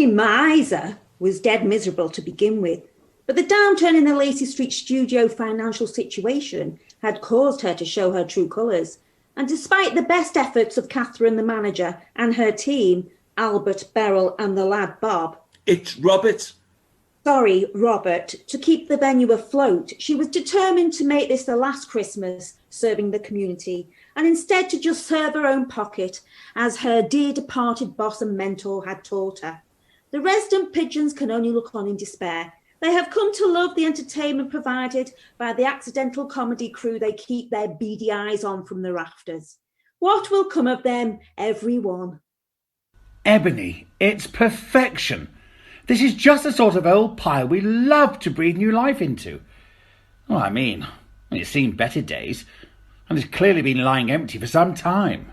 Ebony M'iser was dead miserable to begin with, but the downturn in the Lacey Street Studio financial situation had caused her to show her true colours, and despite the best efforts of Catherine the manager and her team, Albert, Beryl and the lad Bob... It's Robert. Sorry, Robert, to keep the venue afloat, she was determined to make this the last Christmas serving the community, and instead to just serve her own pocket, as her dear departed boss and mentor had taught her. The resident pigeons can only look on in despair. They have come to love the entertainment provided by the accidental comedy crew they keep their beady eyes on from the rafters. What will come of them, everyone? Ebony, it's perfection. This is just the sort of old pile we love to breathe new life into. Well, I mean, it's seen better days, and it's clearly been lying empty for some time.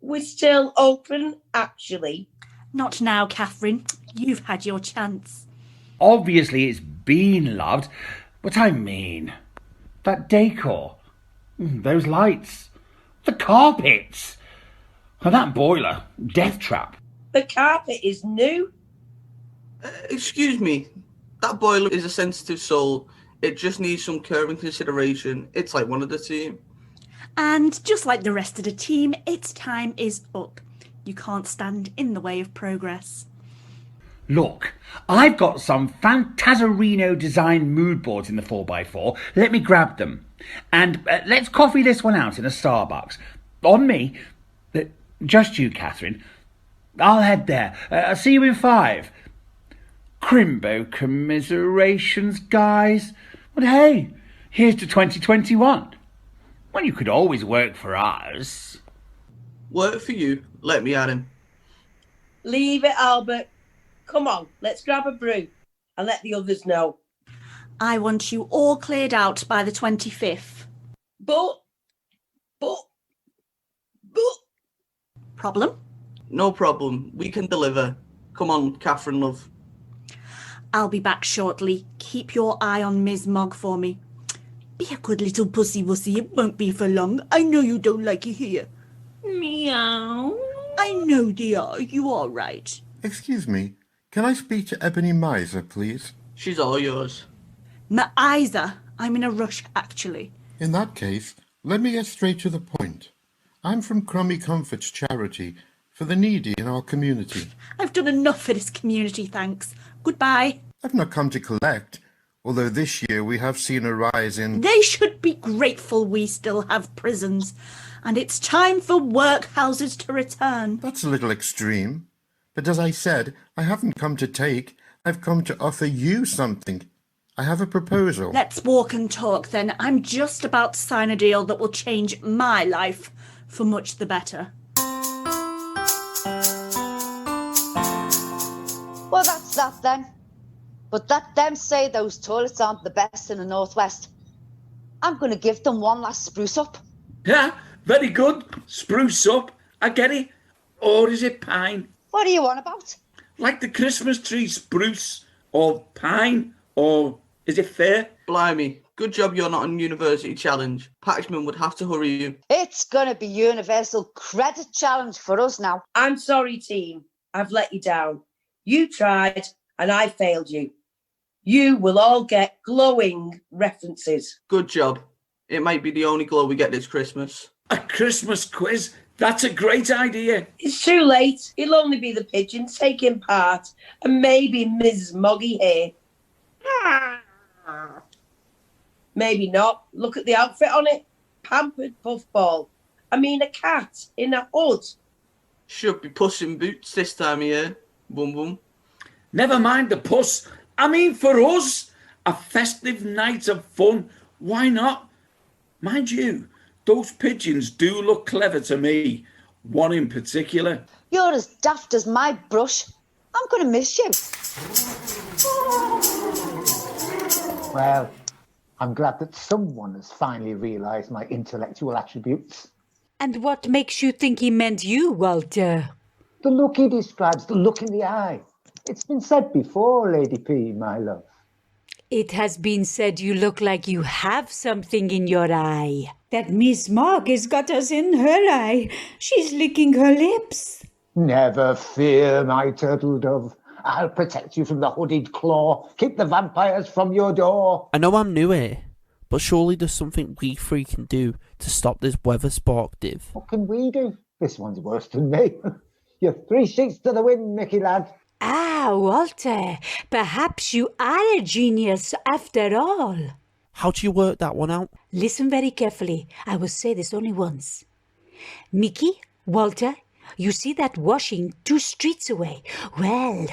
We're still open, actually. Not now, Catherine. You've had your chance. Obviously it's been loved, but I mean, that decor, those lights, the carpets, and that boiler, death trap. The carpet is new. Excuse me, that boiler is a sensitive soul. It just needs some care and consideration. It's like one of the team. And just like the rest of the team, its time is up. You can't stand in the way of progress. Look, I've got some Fantasarino design mood boards in the 4x4. Let me grab them. And let's coffee this one out in a Starbucks. On me. Just you, Catherine. I'll head there. I'll see you in 5. Crimbo commiserations, guys. But hey, here's to 2021. Well, you could always work for us. Work for you. Let me at him. Leave it, Albert. Come on, let's grab a brew and let the others know. I want you all cleared out by the 25th. But... Problem? No problem. We can deliver. Come on, Catherine, love. I'll be back shortly. Keep your eye on Ms. Mogg for me. Be a good little pussy-wussy. It won't be for long. I know you don't like it here. Meow. I know, dear. You are right. Excuse me. Can I speak to Ebony M'iser, please? She's all yours. M'iser. I'm in a rush, actually. In that case, let me get straight to the point. I'm from Crummy Comforts Charity for the needy in our community. I've done enough for this community, thanks. Goodbye. I've not come to collect, although this year we have seen a rise in... They should be grateful we still have prisons. And it's time for workhouses to return. That's a little extreme. But as I said, I haven't come to take. I've come to offer you something. I have a proposal. Let's walk and talk then. I'm just about to sign a deal that will change my life for much the better. Well, that's that then. But let them say those toilets aren't the best in the Northwest. I'm going to give them one last spruce up. Yeah, very good. Spruce up. I get it. Or is it pine? What are you on about? Like the Christmas tree spruce or pine, or is it fair? Blimey. Good job you're not on University Challenge. Patchman would have to hurry you. It's going to be Universal Credit Challenge for us now. I'm sorry, team. I've let you down. You tried and I failed you. You will all get glowing references. Good job. It might be the only glow we get this Christmas. A Christmas quiz? That's a great idea. It's too late. It'll only be the pigeons taking part and maybe Mrs. Moggy here. Maybe not. Look at the outfit on it. Pampered puffball. I mean, a cat in a hood. Should be Puss in Boots this time of year. Boom, boom. Never mind the puss. I mean, for us, a festive night of fun. Why not? Mind you, those pigeons do look clever to me. One in particular. You're as daft as my brush. I'm going to miss you. Well, I'm glad that someone has finally realised my intellectual attributes. And what makes you think he meant you, Walter? The look he describes, the look in the eye. It's been said before, Lady P, my love. It has been said you look like you have something in your eye. That Miss Mogg has got us in her eye. She's licking her lips. Never fear, my turtle dove. I'll protect you from the hooded claw. Keep the vampires from your door. I know I'm new here, but surely there's something we three can do to stop this Weatherspork div. What can we do? This one's worse than me. You're 3 sheets to the wind, Mickey lad. Ah, Walter, perhaps you are a genius after all. How do you work that one out? Listen very carefully. I will say this only once. Mickey, Walter, you see that washing 2 streets away. Well,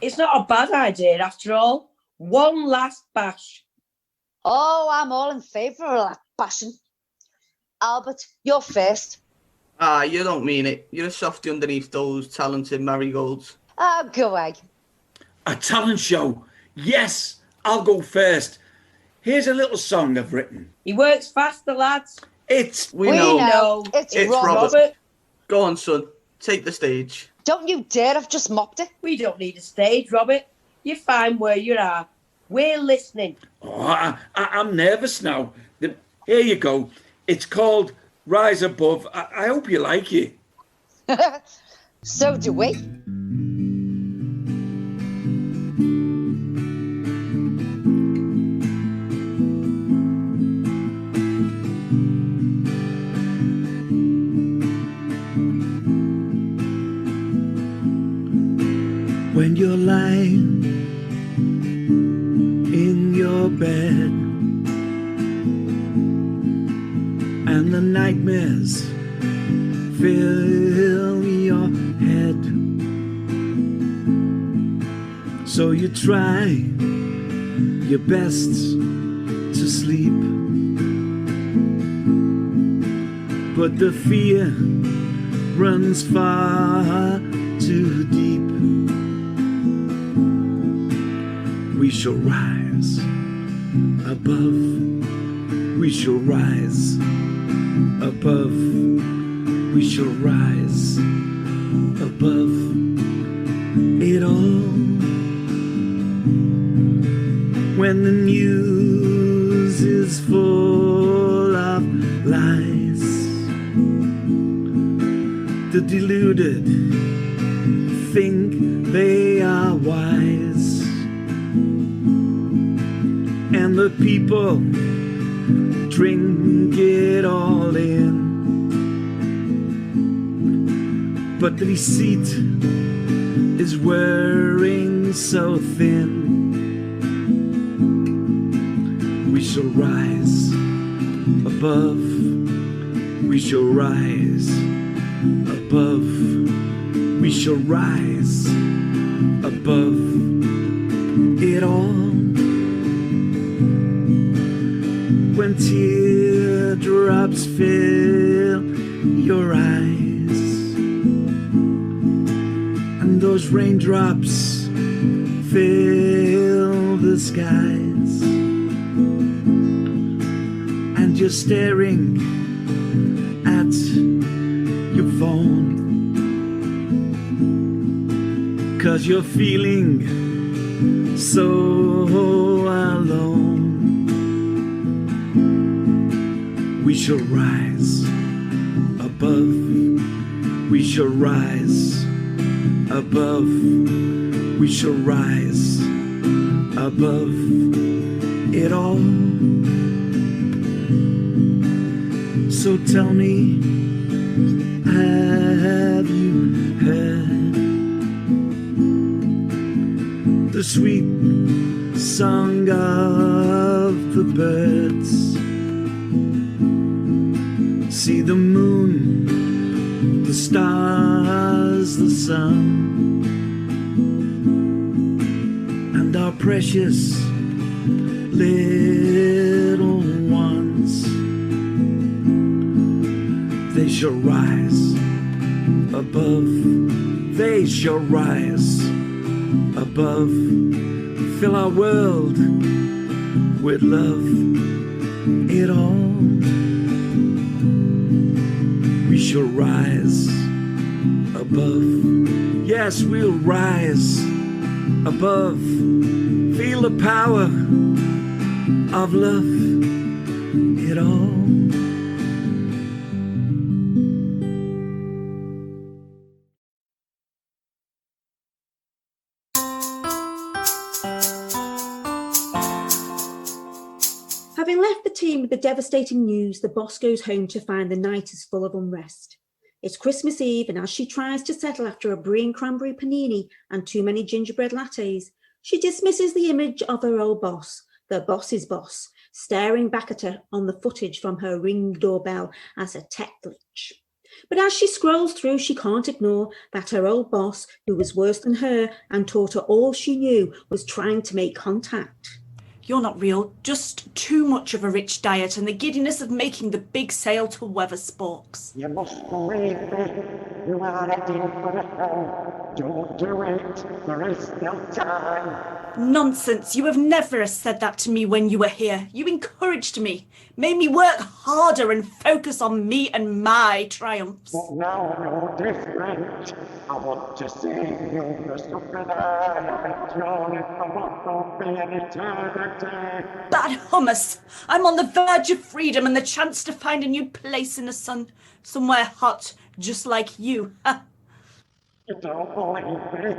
It's not a bad idea after all. One last bash. Oh, I'm all in favour of that passion. Albert, you're first. Ah, you don't mean it. You're a softy underneath those talented marigolds. Oh, go away. A talent show. Yes, I'll go first. Here's a little song I've written. He works faster, lads. It's... We know. It's Robert. Go on, son. Take the stage. Don't you dare, I've just mopped it. We don't need a stage, Robert. You're fine where you are. We're listening. Oh, I'm nervous now. Here you go. It's called Rise Above. I hope you like it. So do we. When you're lying in your bed and the nightmares fill your head, so you try your best to sleep, but the fear runs far too deep. We shall rise above, we shall rise above, we shall rise above it all. When the news is full of lies, the deluded think they are wise, and the people drink it all in. But the deceit is wearing so thin. We shall rise above, we shall rise above, we shall rise above it all. When teardrops fill your eyes and those raindrops fill the skies, and you're staring at your phone 'cause you're feeling so alone. We shall rise above, we shall rise above, we shall rise above it all. So tell me, have you heard the sweet song of the birds? See the moon, the stars, the sun, and our precious little ones. They shall rise above, they shall rise above, fill our world with love, it all. We shall rise above. Yes, we'll rise above. Feel the power of love, it all. in with the devastating news, the boss goes home to find the night is full of unrest. It's Christmas Eve, and as she tries to settle after a brie and cranberry panini and too many gingerbread lattes, she dismisses the image of her old boss, the boss's boss, staring back at her on the footage from her Ring doorbell as a tech glitch. But as she scrolls through, she can't ignore that her old boss, who was worse than her and taught her all she knew, was trying to make contact. You're not real, just too much of a rich diet and the giddiness of making the big sale to Weathersporks. You must believe me. You are ready for it. Don't do it. There is still time. Nonsense. You have never said that to me when you were here. You encouraged me, made me work harder and focus on me and my triumphs. But now you're different. I want to see you for something and you're it for what will be an eternity. Bad hummus. I'm on the verge of freedom and the chance to find a new place in the sun. Somewhere hot, just like you. You don't believe me?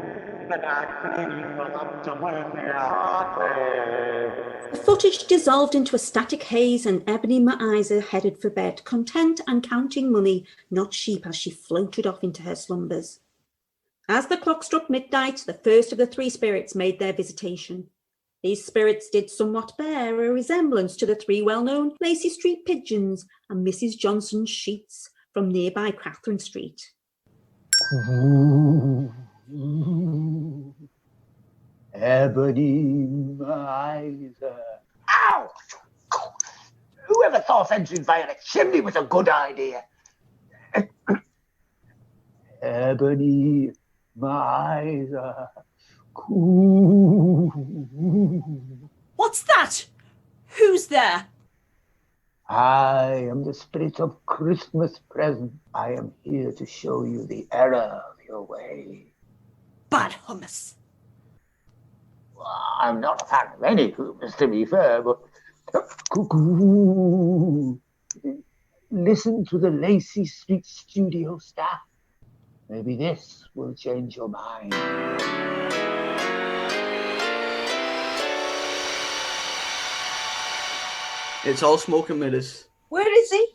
Then I think you'll have to learn me hard way. The footage dissolved into a static haze, and Ebony M'iser headed for bed, content and counting money, not sheep, as she floated off into her slumbers. As the clock struck midnight, the first of the three spirits made their visitation. These spirits did somewhat bear a resemblance to the three well-known Lacey Street pigeons and Mrs. Johnson's sheets from nearby Catherine Street. Ebony M'iser. Ow! Whoever thought entering via a chimney was a good idea? Ebony M'iser. What's that? Who's there? I am the spirit of Christmas present. I am here to show you the error of your way. Bad hummus. I'm not a fan of any hummus, to be fair, but listen to the Lacey Street Studio staff. Maybe this will change your mind. It's all smoke and mirrors. Where is he?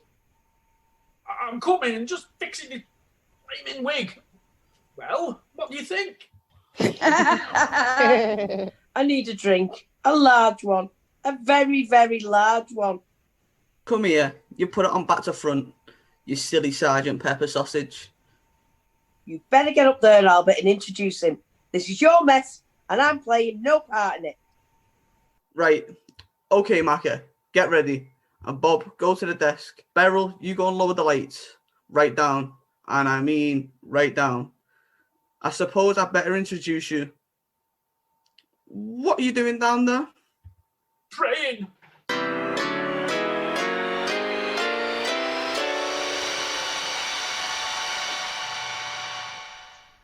I'm coming, just fixing the flaming wig. Well, what do you think? I need a drink. A large one. A very, very large one. Come here. You put it on back to front. You silly Sergeant Pepper sausage. You better get up there, Albert, and introduce him. This is your mess, and I'm playing no part in it. Right. Okay, Macca. Get ready. And Bob, go to the desk. Beryl, you go and lower the lights. Right down. And I mean right down. I suppose I'd better introduce you. What are you doing down there? Praying.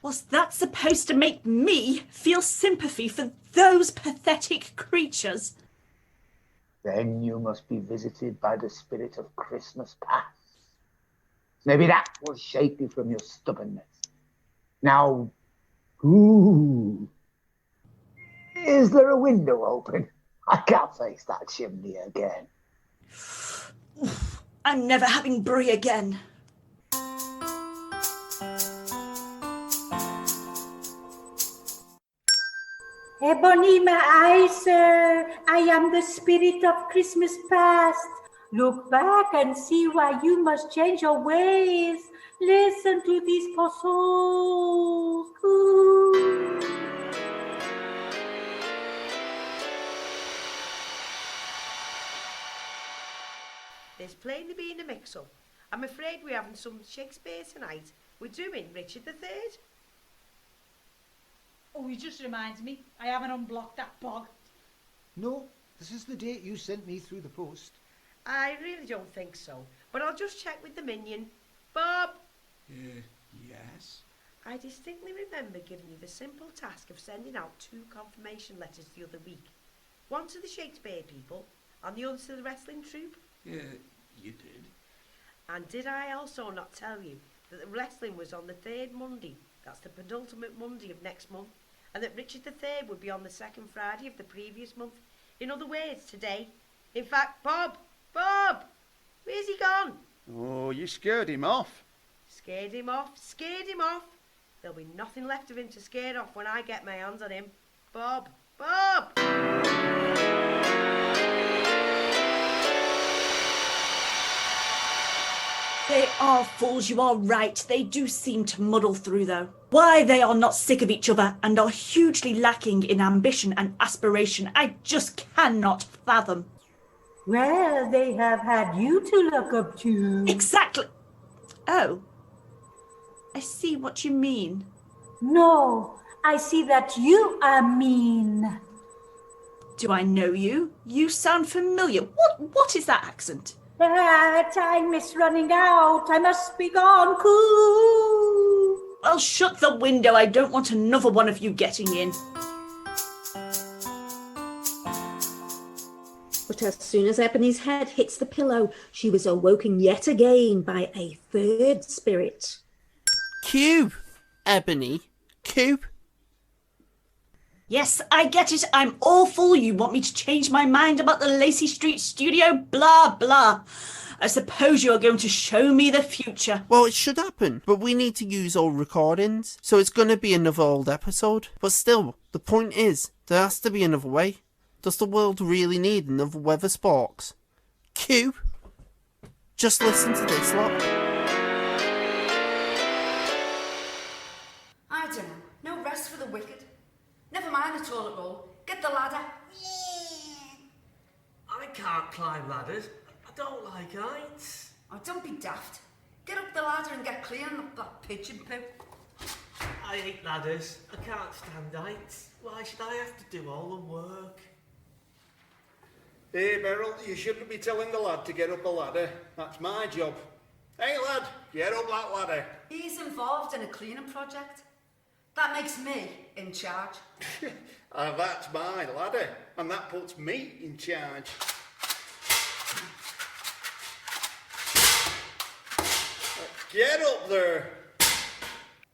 Was that supposed to make me feel sympathy for those pathetic creatures? Then you must be visited by the spirit of Christmas past. Maybe that will shake you from your stubbornness. Now, is there a window open? I can't face that chimney again. I'm never having brie again. Ebony M'iser, I am the spirit of Christmas past. Look back and see why you must change your ways. Listen to these poor souls. Ooh. There's plainly been a mix-up. I'm afraid we're having some Shakespeare tonight. We're doing Richard III. Oh, it just reminds me, I haven't unblocked that bog. No, this is the date you sent me through the post. I really don't think so, but I'll just check with the minion. Bob! Yes? I distinctly remember giving you the simple task of sending out 2 confirmation letters the other week. One to the Shakespeare people and the other to the wrestling troupe. Yeah, you did. And did I also not tell you that the wrestling was on the 3rd Monday, that's the penultimate Monday of next month, and that Richard III would be on the 2nd Friday of the previous month? In other words, today. In fact, Bob, Bob! Where's he gone? Oh, you scared him off. Scared him off, scared him off. There'll be nothing left of him to scare off when I get my hands on him. Bob! Bob! They are fools, you are right. They do seem to muddle through, though. Why they are not sick of each other and are hugely lacking in ambition and aspiration, I just cannot fathom. Well, they have had you to look up to. Exactly. Oh, I see what you mean. No, I see that you are mean. Do I know you? You sound familiar. What is that accent? Time is running out. I must be gone. Coo. Well, shut the window. I don't want another one of you getting in. But as soon as Ebony's head hits the pillow, she was awoken yet again by a third spirit. Cube, Ebony. Cube. Yes, I get it. I'm awful. You want me to change my mind about the Lacey Street Studio? Blah, blah. I suppose you're going to show me the future. Well, it should happen, but we need to use old recordings, so it's going to be another old episode. But still, the point is, there has to be another way. Does the world really need another Weathersporks? Cube? Just listen to this lot. I don't know. No rest for the wicked. Never mind the toilet roll. Get the ladder. I can't climb ladders. I don't like heights. Oh, don't be daft. Get up the ladder and get clean of that pigeon poo. I hate ladders. I can't stand heights. Why should I have to do all the work? Hey, Beryl, you shouldn't be telling the lad to get up a ladder. That's my job. Hey, lad, get up that ladder. He's involved in a cleaning project. That makes me in charge. That's my ladder, and that puts me in charge. Get up there.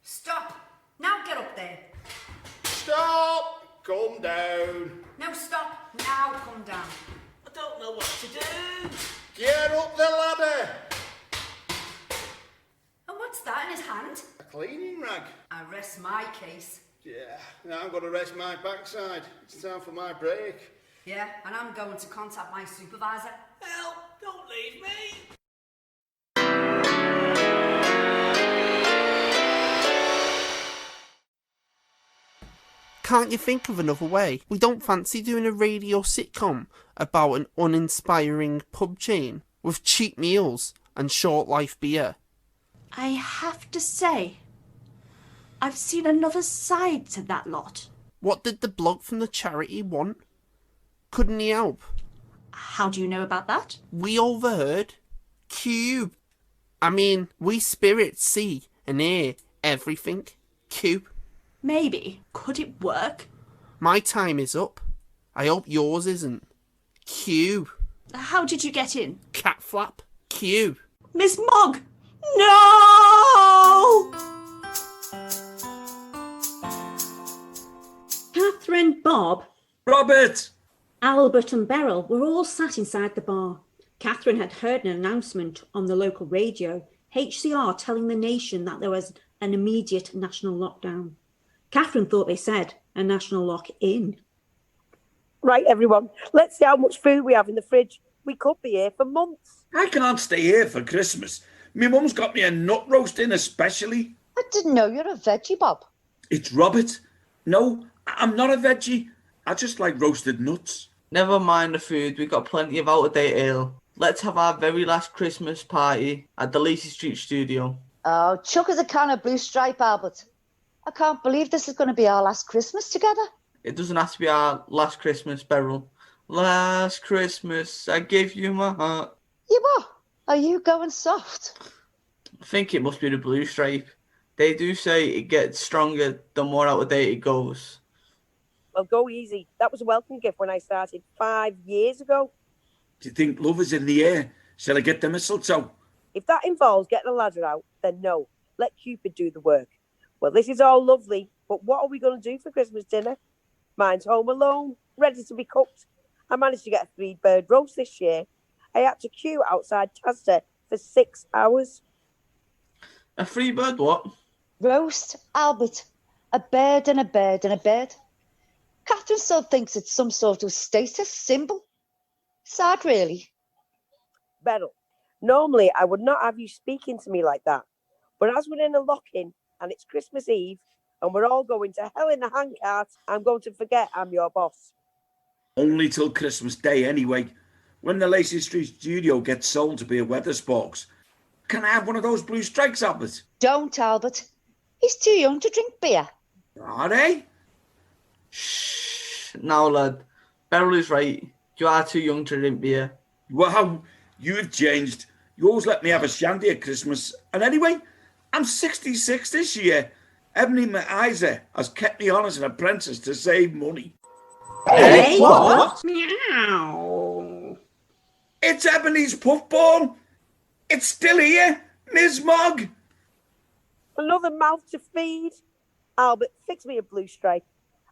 Stop. Now get up there. Stop. Come down. No, stop. Now come down. I don't know what to do. Get up the ladder. And what's that in his hand? A cleaning rag. I rest my case. Yeah, now I'm going to rest my backside. It's time for my break. Yeah, and I'm going to contact my supervisor. Help! Don't leave me! Can't you think of another way? We don't fancy doing a radio sitcom about an uninspiring pub chain with cheap meals and short life beer. I have to say, I've seen another side to that lot. What did the bloke from the charity want? Couldn't he help? How do you know about that? We overheard. Cube. I mean, we spirits see and hear everything. Cube. Maybe. Could it work? My time is up. I hope yours isn't. Cube. How did you get in? Cat flap. Cube. Miss Mogg! No! Catherine, Bob, Robert! Albert and Beryl were all sat inside the bar. Catherine had heard an announcement on the local radio, HCR telling the nation that there was an immediate national lockdown. Catherine thought they said a national lock-in. Right, everyone, let's see how much food we have in the fridge. We could be here for months. I can't stay here for Christmas. My mum's got me a nut roast in especially. I didn't know you're a veggie, Bob. It's Robert. No, I'm not a veggie. I just like roasted nuts. Never mind the food, we've got plenty of out-of-date ale. Let's have our very last Christmas party at the Lacey Street Studio. Oh, chuck us a can of Blue Stripe, Albert. I can't believe this is going to be our last Christmas together. It doesn't have to be our last Christmas, Beryl. Last Christmas, I gave you my heart. You what? Are you going soft? I think it must be the Blue Stripe. They do say it gets stronger the more out of date it goes. Well, go easy. That was a welcome gift when I started 5 years ago. Do you think love is in the air? Shall I get the mistletoe? If that involves getting a ladder out, then no. Let Cupid do the work. Well, this is all lovely, but what are we going to do for Christmas dinner? Mine's home alone, ready to be cooked. I managed to get a 3-bird roast this year, I had to queue outside Tasda for 6 hours. A free bird, what? Roast, Albert. A bird and a bird and a bird. Catherine still thinks it's some sort of status symbol. Sad, really. Beryl, normally I would not have you speaking to me like that. But as we're in a lock-in and it's Christmas Eve and we're all going to hell in a handcart, I'm going to forget I'm your boss. Only till Christmas Day anyway, when the Lacey Street Studio gets sold to be a Weathersporks. Can I have one of those blue strikes, Albert? Don't, Albert. He's too young to drink beer. Are they? Shh. Now, lad. Beryl is right. You are too young to drink beer. Wow, you've changed. You always let me have a shandy at Christmas. And anyway, I'm 66 this year. Ebony M'iser has kept me on as an apprentice to save money. Hey, what? Meow. It's Ebony's puffball. It's still here, Ms. Mogg. Another mouth to feed. Albert, fix me a blue stripe.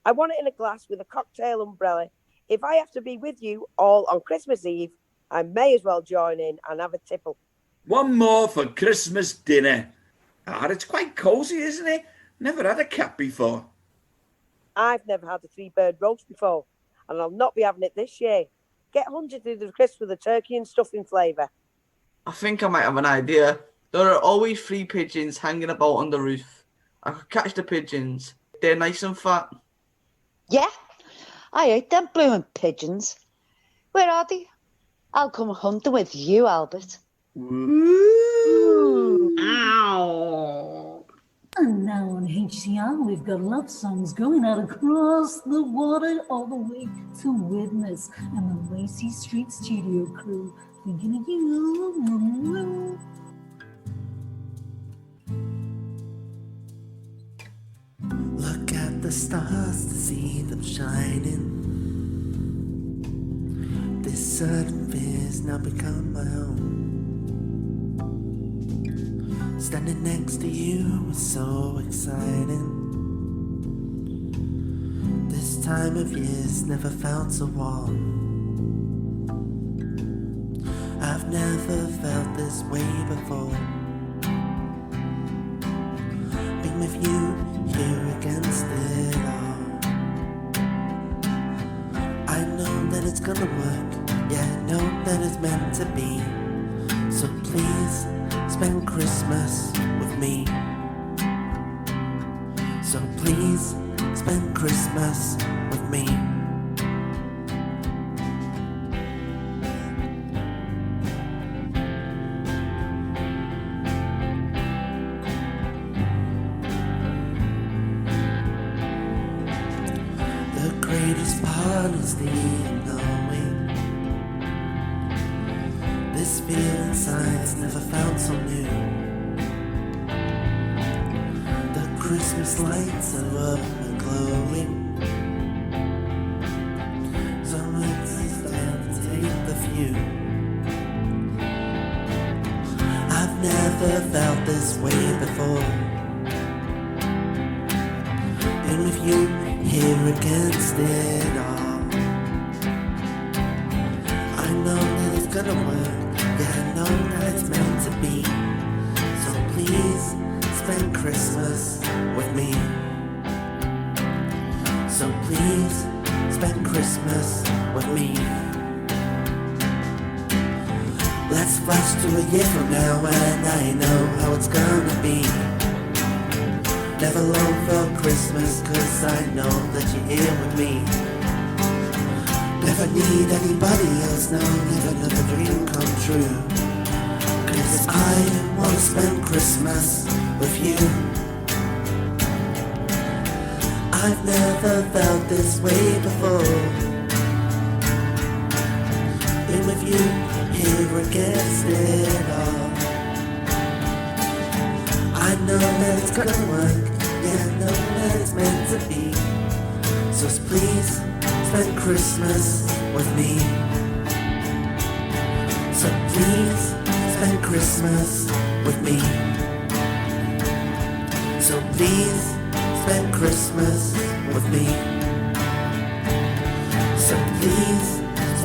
I want it in a glass with a cocktail umbrella. If I have to be with you all on Christmas Eve, I may as well join in and have a tipple. One more for Christmas dinner. It's quite cosy, isn't it? Never had a cat before. I've never had a 3-bird roast before, and I'll not be having it this year. Get 100 through the crisp with a turkey and stuffing flavour. I think I might have an idea. There are always 3 pigeons hanging about on the roof. I could catch the pigeons. They're nice and fat. Yeah, I ate them blooming pigeons. Where are they? I'll come hunting with you, Albert. Ooh. Ow. And now on HCR, we've got love songs going out across the water all the way to Widnes and the Lacey Street Studio crew. Thinking of you. Look at the stars to see them shining. This sudden fear's now become my own. Standing next to you is so exciting. This time of year's never felt so warm. I've never felt this way before. Being with you here against it all. I know that it's gonna work. Yeah, I know that it's meant to be. So please spend Christmas with me. So please spend Christmas with me. The greatest part is the unknowing. This feeling side's never felt so new. The Christmas lights are up and glowing. So it's time to take the view. I've never felt this way before. Been with you here against it all. I know that it's gonna work. Yeah, I know that it's meant to be. So please spend Christmas with me. So please spend Christmas with me. Let's flash to a year from now and I know how it's gonna be. Never long for Christmas cause I know that you're here with me. Never need anybody else, no, never let a dream come true. Cause I wanna spend Christmas with you. I've never felt this way before. Been with you here against it all. I know that it's gonna work. Yeah, I know that it's meant to be. So please spend Christmas with me. So please spend Christmas with me. So please spend Christmas with me. So please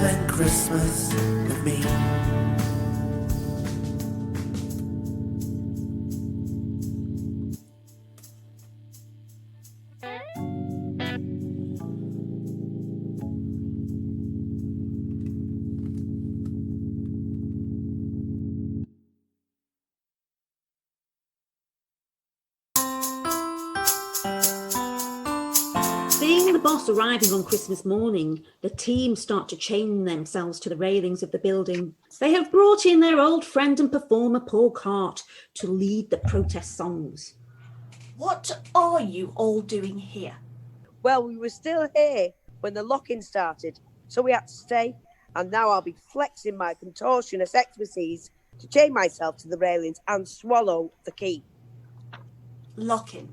spend Christmas with me. Seeing the boss arriving on Christmas morning, the team start to chain themselves to the railings of the building. They have brought in their old friend and performer Paul Cart to lead the protest songs. What are you all doing here? Well, we were still here when the lock-in started, so we had to stay, and now I'll be flexing my contortionist expertise to chain myself to the railings and swallow the key. Lock-in?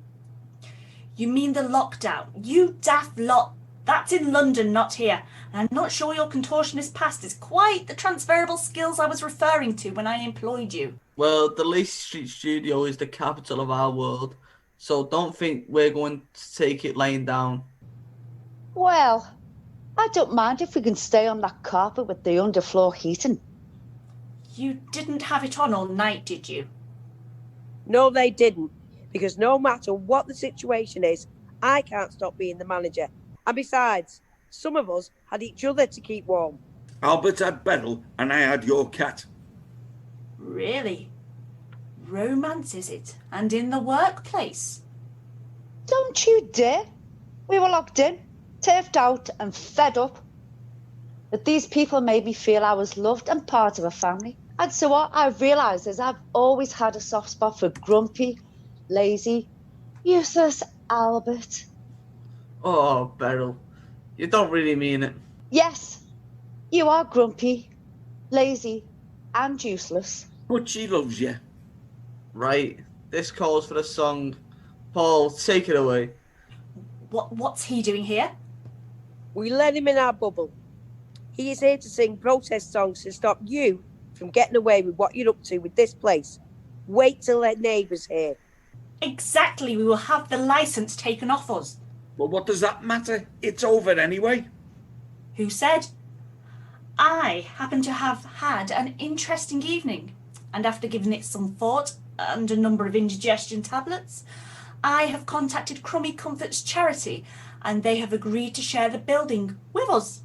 You mean the lockdown? You daft lot. That's in London, not here. And I'm not sure your contortionist past is quite the transferable skills I was referring to when I employed you. Well, the Lacey Street Studio is the capital of our world, so don't think we're going to take it laying down. Well, I don't mind if we can stay on that carpet with the underfloor heating. You didn't have it on all night, did you? No, they didn't, because no matter what the situation is, I can't stop being the manager. And besides, some of us had each other to keep warm. Albert had Beryl and I had your cat. Really? Romance, is it? And in the workplace? Don't you dare. We were locked in, turfed out and fed up. But these people made me feel I was loved and part of a family. And so what I've realised is I've always had a soft spot for grumpy, lazy, useless Albert. Oh, Beryl, you don't really mean it. Yes, you are grumpy, lazy and useless. But she loves you. Right, this calls for a song. Paul, take it away. What's he doing here? We let him in our bubble. He is here to sing protest songs to stop you from getting away with what you're up to with this place. Wait till their neighbours hear. Exactly, we will have the licence taken off us. Well, what does that matter? It's over anyway. Who said? I happen to have had an interesting evening, and after giving it some thought and a number of indigestion tablets, I have contacted Crummy Comforts Charity, and they have agreed to share the building with us.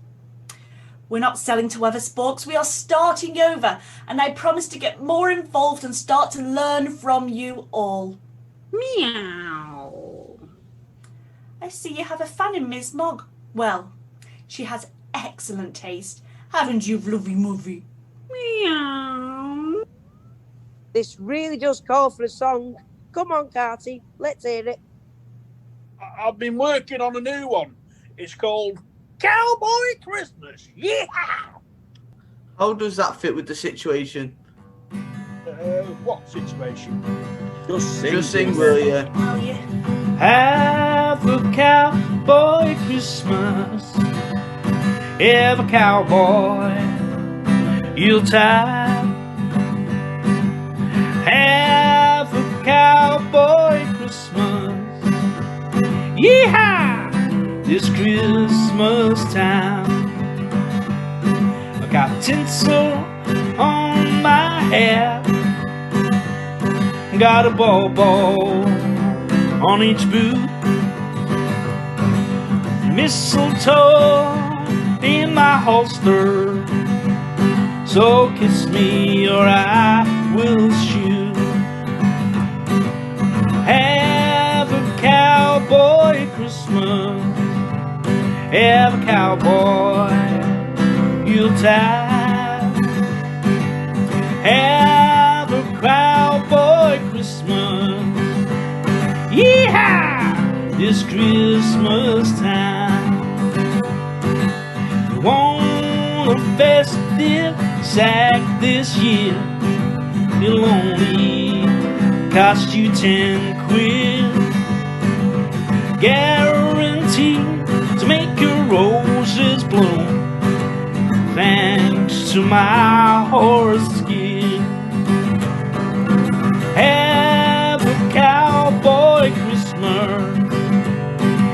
We're not selling to Weathersporks, we are starting over, and I promise to get more involved and start to learn from you all. Meow. I see you have a fan in Miss Mogg. Well, she has excellent taste. Haven't you, lovey movie? Meow. This really does call for a song. Come on, Carty, let's hear it. I've been working on a new one. It's called Cowboy Christmas. Yeah! How does that fit with the situation? What situation? Just sing, will you? Oh, yeah. Have a cowboy Christmas. Have a cowboy Yuletide. Have a cowboy Christmas. Yeehaw! This Christmas time. I got tinsel on my hair. Got a bow on each boot. Mistletoe in my holster. So kiss me or I will shoot. Have a cowboy Christmas. Have a cowboy Yuletide. Have a cowboy Christmas. Yeehaw! This Christmas time. You want a festive sack this year? It'll only cost you 10 quid. Guaranteed to make your roses bloom. Thanks to my horse skin. Have a cowboy Christmas.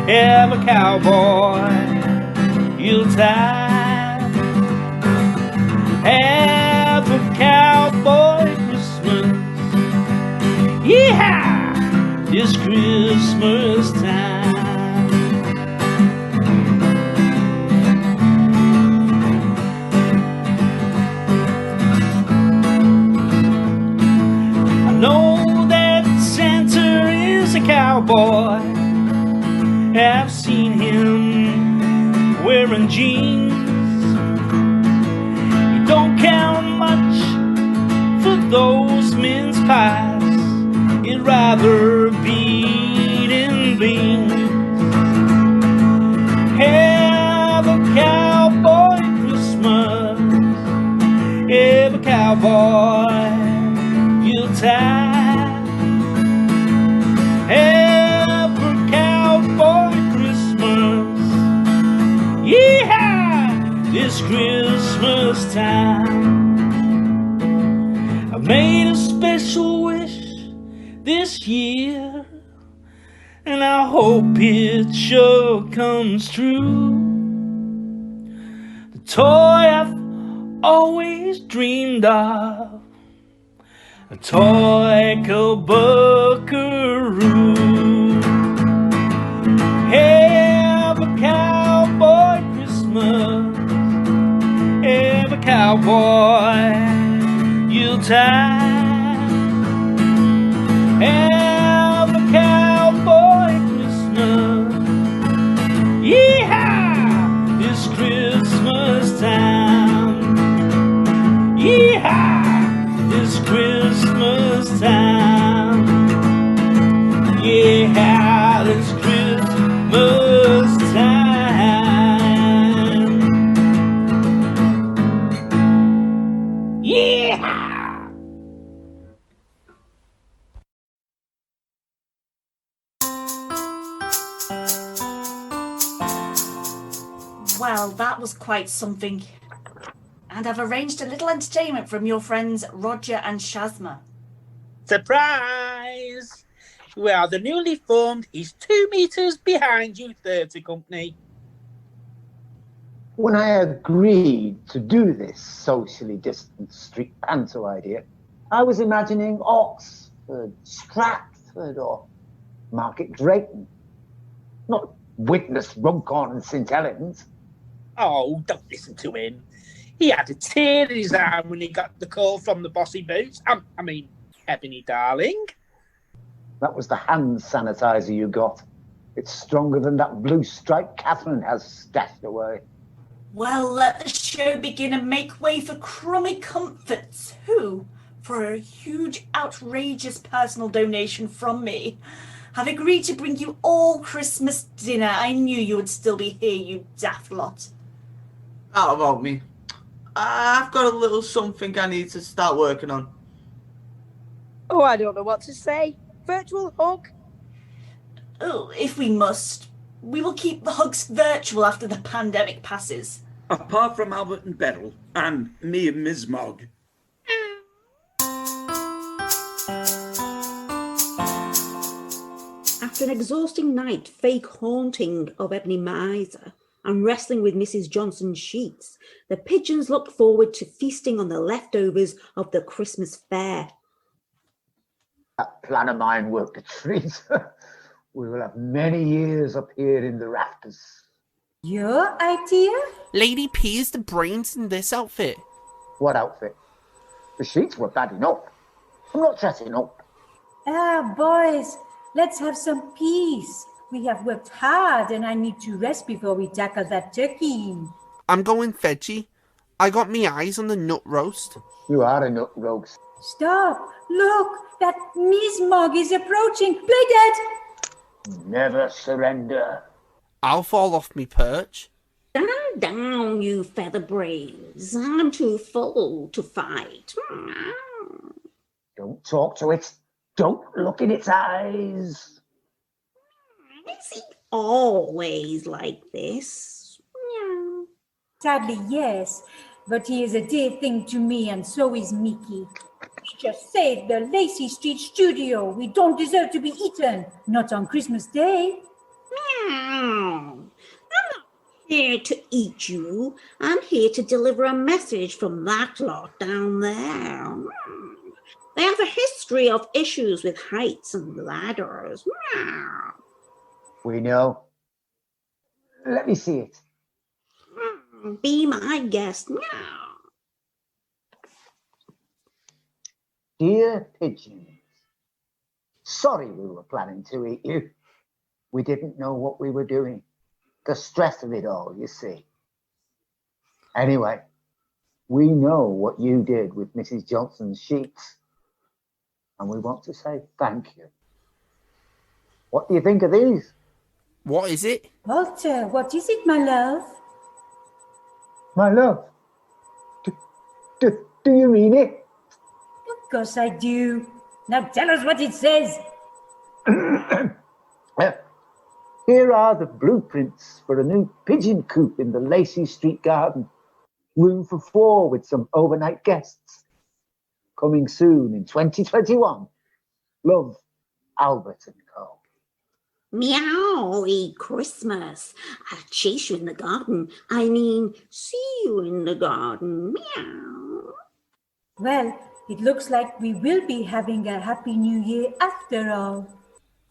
Have a cowboy Yuletide. Yeah, it's Christmas time. I know that Santa is a cowboy. I've seen him wearing jeans. He don't count much for those mince pies. He'd rather be eating beans. Have a cowboy Christmas. Have a cowboy Yuletide. Have a cowboy Christmas. Yeah, this Christmas time. I made a special wish this year, and I hope it sure comes true. The toy I've always dreamed of, a toy called Buckaroo. Have a cowboy Christmas. Have a cowboy Yuletide. Have a cowboy Christmas. Yeehaw, this Christmas time. Yeehaw, this Christmas time. Yeah, this Christmas time. Yeah. Well, that was quite something. And I've arranged a little entertainment from your friends Roger and Shazma. Surprise! We are the newly formed He's 2 meters behind you 30 company. When I agreed to do this socially distant street panto idea, I was imagining Oxford, Stratford, or Market Drayton. Not Witness, Runcorn and St Helens. Oh, don't listen to him. He had a tear in his eye when he got the call from the bossy boots. I mean, Ebony, darling. That was the hand sanitizer you got. It's stronger than that blue stripe Catherine has stashed away. Well, let the show begin and make way for Crummy Comforts, who, for a huge, outrageous personal donation from me, have agreed to bring you all Christmas dinner. I knew you would still be here, you daft lot. Not about me. I've got a little something I need to start working on. Oh, I don't know what to say. Virtual hug? Oh, if we must. We will keep the hugs virtual after the pandemic passes. Apart from Albert and Beryl, and me and Ms. Mogg. After an exhausting night fake haunting of Ebony M'iser and wrestling with Mrs. Johnson's sheets, the pigeons look forward to feasting on the leftovers of the Christmas fair. That plan of mine worked a treat. We will have many years up here in the rafters. Your idea? Lady P is the brains in this outfit. What outfit? The sheets were bad enough. I'm not dressing up. Ah, boys, let's have some peace. We have worked hard and I need to rest before we tackle that turkey. I'm going veggie. I got me eyes on the nut roast. You are a nut roast. Stop! Look! That Miss Mogg is approaching! Play dead! Never surrender. I'll fall off me perch. Down, down, you feather brains. I'm too full to fight. Don't talk to it. Don't look in its eyes. Is he always like this? Sadly, yes. But he is a dear thing to me, and so is Mickey. We just saved the Lacey Street Studio. We don't deserve to be eaten. Not on Christmas Day. I'm not here to eat you. I'm here to deliver a message from that lot down there. They have a history of issues with heights and ladders. Meow. We know. Let me see it. Be my guest. Meow. Dear pigeons, sorry we were planning to eat you. We didn't know what we were doing. The stress of it all, you see. Anyway, we know what you did with Mrs. Johnson's sheets, and we want to say thank you. What do you think of these? What is it? Walter, what is it, my love? My love, do you mean it? Of course I do. Now tell us what it says. Here are the blueprints for a new pigeon coop in the Lacey Street garden. Room for 4 with some overnight guests. Coming soon in 2021. Love, Albert and Co. Meowie Christmas. I'll chase you in the garden. I mean, see you in the garden. Meow. Well, it looks like we will be having a happy new year after all.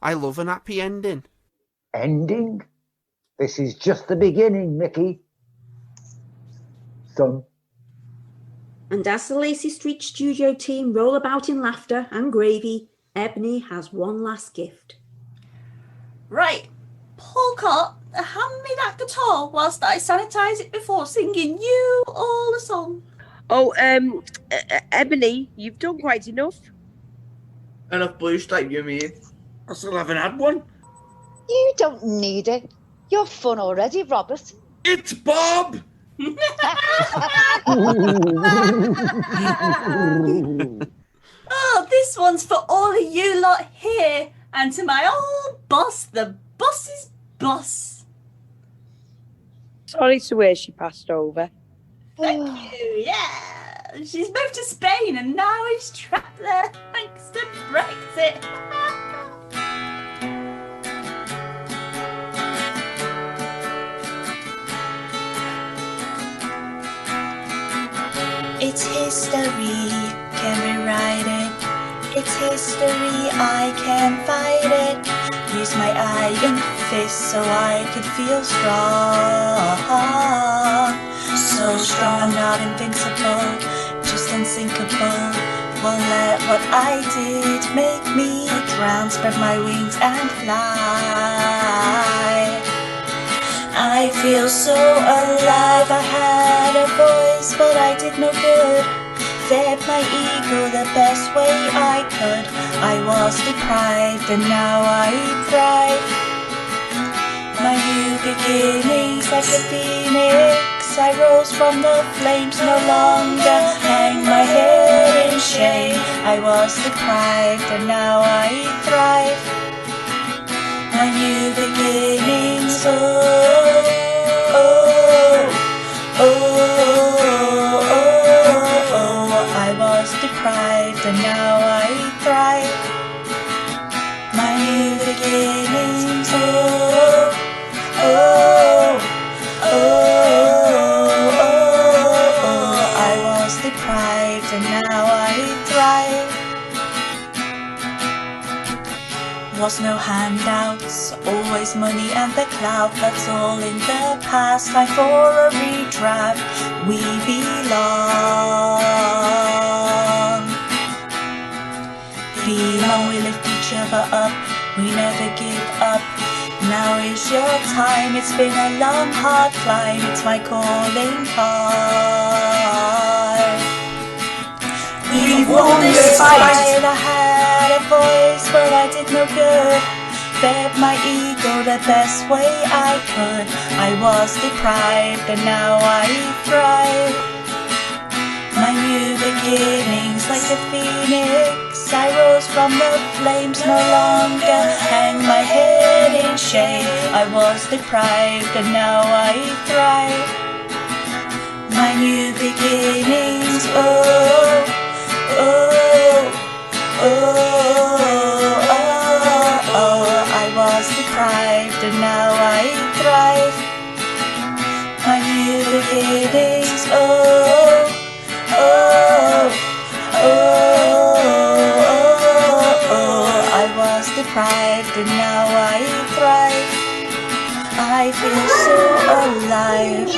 I love an happy ending. Ending? This is just the beginning, Mickey. Son. And as the Lacey Street Studio team roll about in laughter and gravy, Ebony has one last gift. Right, Polka, hand me that guitar whilst I sanitise it before singing you all a song. Oh, Ebony, you've done quite enough. Enough blue stripe, you mean? I still haven't had one. You don't need it. You're fun already, Robert. It's Bob! Oh, this one's for all of you lot here, and to my old boss, the boss's boss. Sorry to hear she passed over. Thank you, yeah. She's moved to Spain and now is trapped there thanks to Brexit. It's history, can rewrite it. It's history, I can fight it. Use my iron fist so I could feel strong. So strong, I'm not invincible, just unsinkable. Won't let what I did make me drown. Spread my wings and fly. I feel so alive, I had a voice, but I did no good. Fed my ego the best way I could. I was deprived and now I thrive. My new beginnings like a phoenix, I rose from the flames, no longer hang my head in shame. I was deprived and now I thrive. My new beginnings, oh, oh, oh, oh, oh. I was deprived and now I thrive. My new beginnings, oh, oh, oh, oh, oh. I was deprived and now I thrive. Was no handouts, always money and the clout. That's all in the past, time for a redraft. We belong. Belong, we lift each other up, we never give up. Now is your time, it's been a long hard climb. It's my calling card. We've won this fight. I had a voice, but I did no good. Fed my ego the best way I could. I was deprived and now I thrive. My new beginnings like a phoenix, I rose from the flames, no longer hang my head in shame. I was deprived and now I thrive. My new beginnings, oh, oh, oh, oh, oh. I was deprived and now I thrive. My new beginnings, oh, oh, oh, begged and now I thrive. I feel so alive.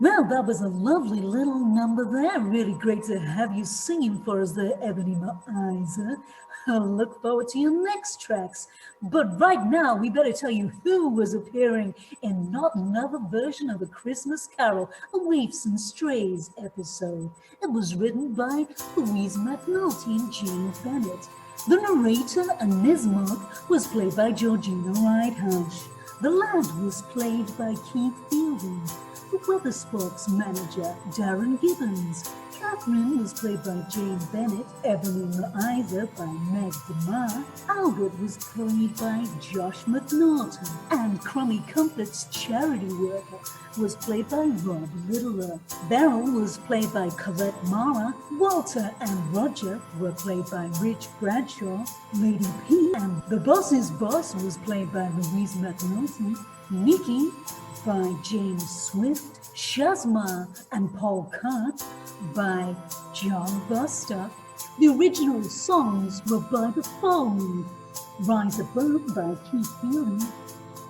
Well, that was a lovely little number there. Really great to have you singing for us there, Ebony M'iser. I'll look forward to your next tracks. But right now, we better tell you who was appearing in not another version of A Christmas Carol, a Waifs and Strays episode. It was written by Louise McNulty and Jane Bennett. The narrator and Nismark was played by Georgina Ridehaulgh. The lad was played by Keith Fielding. The Weatherspork's manager, Darren Gibbons. Catherine was played by Jane Bennett. Ebony M'iser by Meg DeMar. Albert was played by Josh McNortan. And Crummy Comforts Charity Worker was played by Rob Littler. Beryl was played by Colette Mara. Walter and Roger were played by Rich Bradshaw. Lady P and the Boss's Boss was played by Louise McNulty. Nikki by James Swift. Shazma and Paul Cath by John Bostock. The original songs were by the following: Rise Above by Keith Fielding,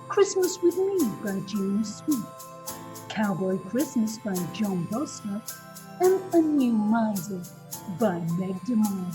Christmas with Me by James Swift, Cowboy Christmas by John Bostock, and A New Miser by Meg DeMar.